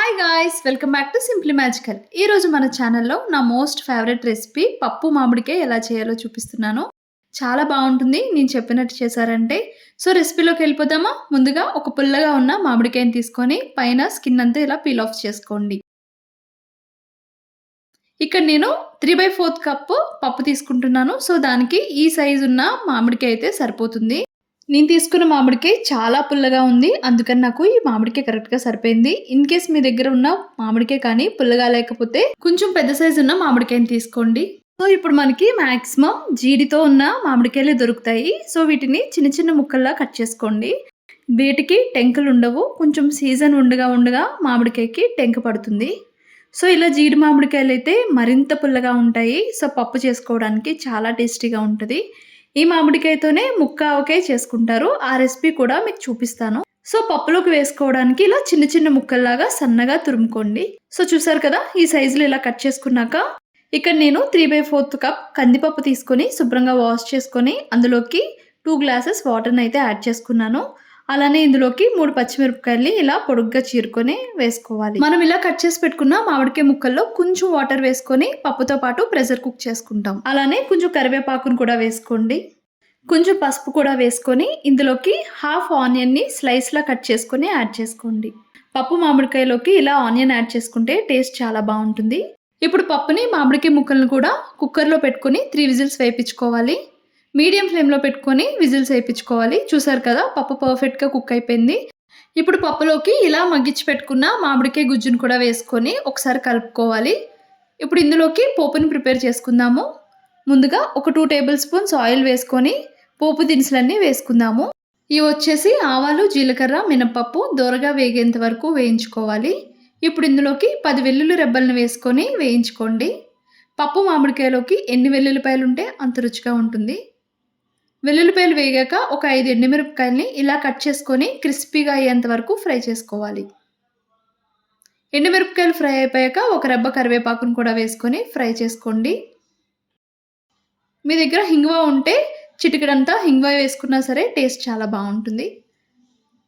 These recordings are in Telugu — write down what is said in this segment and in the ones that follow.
Hi guys, welcome back to simply magical. ఈరోజు మన ఛానల్లో నా మోస్ట్ ఫేవరెట్ రెసిపీ పప్పు మామిడికాయ ఎలా చేయాలో చూపిస్తున్నాను. చాలా బాగుంటుంది నేను చెప్పినట్టు చేశారంటే. సో రెసిపీలోకి వెళ్ళిపోదామా? ముందుగా ఒక పుల్లగా ఉన్న మామిడికాయని తీసుకొని పైన స్కిన్ అంతా ఇలా పీల్ ఆఫ్ చేసుకోండి. ఇక్కడ నేను 3/4 కప్పు పప్పు తీసుకుంటున్నాను. సో దానికి ఈ సైజు ఉన్న మామిడికాయ అయితే సరిపోతుంది. నేను తీసుకున్న మామిడికాయ చాలా పుల్లగా ఉంది. అందుకని నాకు ఈ మామిడికాయ కరెక్ట్‌గా సరిపోయింది. ఇన్ కేస్ మీ దగ్గర ఉన్న మామిడికాయ కానీ పుల్లగా లేకపోతే కొంచెం పెద్ద సైజు ఉన్న మామిడికాయని తీసుకోండి. సో ఇప్పుడు మనకి మాక్సిమం జీడితో ఉన్న మామిడికాయలే దొరుకుతాయి. సో వీటిని చిన్న చిన్న ముక్కల్లా కట్ చేసుకోండి. వీటికి టెంకలు ఉండవు. కొంచెం సీజన్ ఉండగా మామిడికాయకి టెంక పడుతుంది. సో ఇలా జీడి మామిడికాయలు అయితే మరింత పుల్లగా ఉంటాయి. సో పప్పు చేసుకోవడానికి చాలా టేస్టీగా ఉంటుంది. ఈ మామిడికాయతోనే ముక్క ఆవకాయ చేసుకుంటారు. ఆ రెసిపీ కూడా మీకు చూపిస్తాను. సో పప్పులోకి వేసుకోవడానికి ఇలా చిన్న చిన్న ముక్కల్లాగా సన్నగా తురుముకోండి. సో చూసారు కదా, ఈ సైజులో ఇలా కట్ చేసుకున్నాక ఇక్కడ నేను 3/4 కప్ కందిపప్పు తీసుకొని శుభ్రంగా వాష్ చేసుకొని అందులోకి 2 గ్లాసెస్ వాటర్ని అయితే యాడ్ చేసుకున్నాను. అలానే ఇందులోకి 3 పచ్చిమిరపకాయల్ని ఇలా పొడుగ్గా చీరుకొని వేసుకోవాలి. మనం ఇలా కట్ చేసి పెట్టుకున్న మామిడికాయ ముక్కల్లో కొంచెం వాటర్ వేసుకొని పప్పుతో పాటు ప్రెషర్ కుక్ చేసుకుంటాం. అలానే కొంచెం కరివేపాకును కూడా వేసుకోండి. కొంచెం పసుపు కూడా వేసుకొని ఇందులోకి హాఫ్ ఆనియన్ని స్లైస్లా కట్ చేసుకొని యాడ్ చేసుకోండి. పప్పు మామిడికాయలోకి ఇలా ఆనియన్ యాడ్ చేసుకుంటే టేస్ట్ చాలా బాగుంటుంది. ఇప్పుడు పప్పుని మామిడికాయ ముక్కలను కూడా కుక్కర్లో పెట్టుకొని 3 విజిల్స్ వేయించుకోవాలి. మీడియం ఫ్లేమ్లో పెట్టుకొని విజిల్స్ వేయించుకోవాలి. చూసారు కదా, పప్పు పర్ఫెక్ట్గా కుక్ అయిపోయింది. ఇప్పుడు పప్పులోకి ఇలా మగ్గించి పెట్టుకున్న మామిడికాయ గుజ్జును కూడా వేసుకొని ఒకసారి కలుపుకోవాలి. ఇప్పుడు ఇందులోకి పోపుని ప్రిపేర్ చేసుకుందాము. ముందుగా ఒక 2 టేబుల్ స్పూన్స్ ఆయిల్ వేసుకొని పోపు దినుసులన్నీ వేసుకుందాము. ఇవి వచ్చేసి ఆవాలు, జీలకర్ర, మినపప్పు దోరగా వేగేంత వరకు వేయించుకోవాలి. ఇప్పుడు ఇందులోకి 10 వెల్లుల్లి రెబ్బలను వేసుకొని వేయించుకోండి. పప్పు మామిడికాయలోకి ఎన్ని వెల్లుల్లిపాయలు ఉంటే అంత రుచిగా ఉంటుంది. వెల్లుల్లిపాయలు వేగాక ఒక 5 ఎండుమిరపకాయల్ని ఇలా కట్ చేసుకొని క్రిస్పీగా అయ్యేంత వరకు ఫ్రై చేసుకోవాలి. ఎండుమిరపకాయలు ఫ్రై అయిపోయాక ఒక రెబ్బ కరివేపాకును కూడా వేసుకొని ఫ్రై చేసుకోండి. మీ దగ్గర హింగువ ఉంటే చిటికెడంతా హింగువ వేసుకున్నా సరే టేస్ట్ చాలా బాగుంటుంది.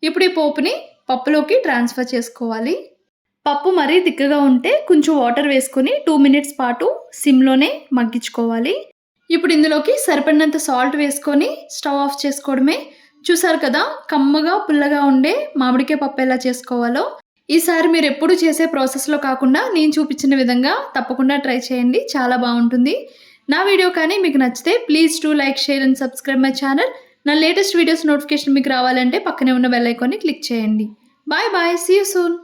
ఇప్పుడు ఈ పోపుని పప్పులోకి ట్రాన్స్ఫర్ చేసుకోవాలి. పప్పు మరీ తిక్కగా ఉంటే కొంచెం వాటర్ వేసుకొని 2 మినిట్స్ పాటు సిమ్లోనే మగ్గించుకోవాలి. ఇప్పుడు ఇందులోకి సరిపడినంత సాల్ట్ వేసుకొని స్టవ్ ఆఫ్ చేసుకోవడమే. చూసారు కదా, కమ్మగా పుల్లగా ఉండే మామిడికాయ పప్పు ఎలా చేసుకోవాలో. ఈసారి మీరు ఎప్పుడు చేసే ప్రాసెస్లో కాకుండా నేను చూపించిన విధంగా తప్పకుండా ట్రై చేయండి. చాలా బాగుంటుంది. నా వీడియో కానీ మీకు నచ్చితే please to like, share and subscribe my channel. నా లేటెస్ట్ వీడియోస్ నోటిఫికేషన్ మీకు రావాలంటే పక్కనే ఉన్న బెల్ ఐకాన్ని క్లిక్ చేయండి. Bye bye, see you soon.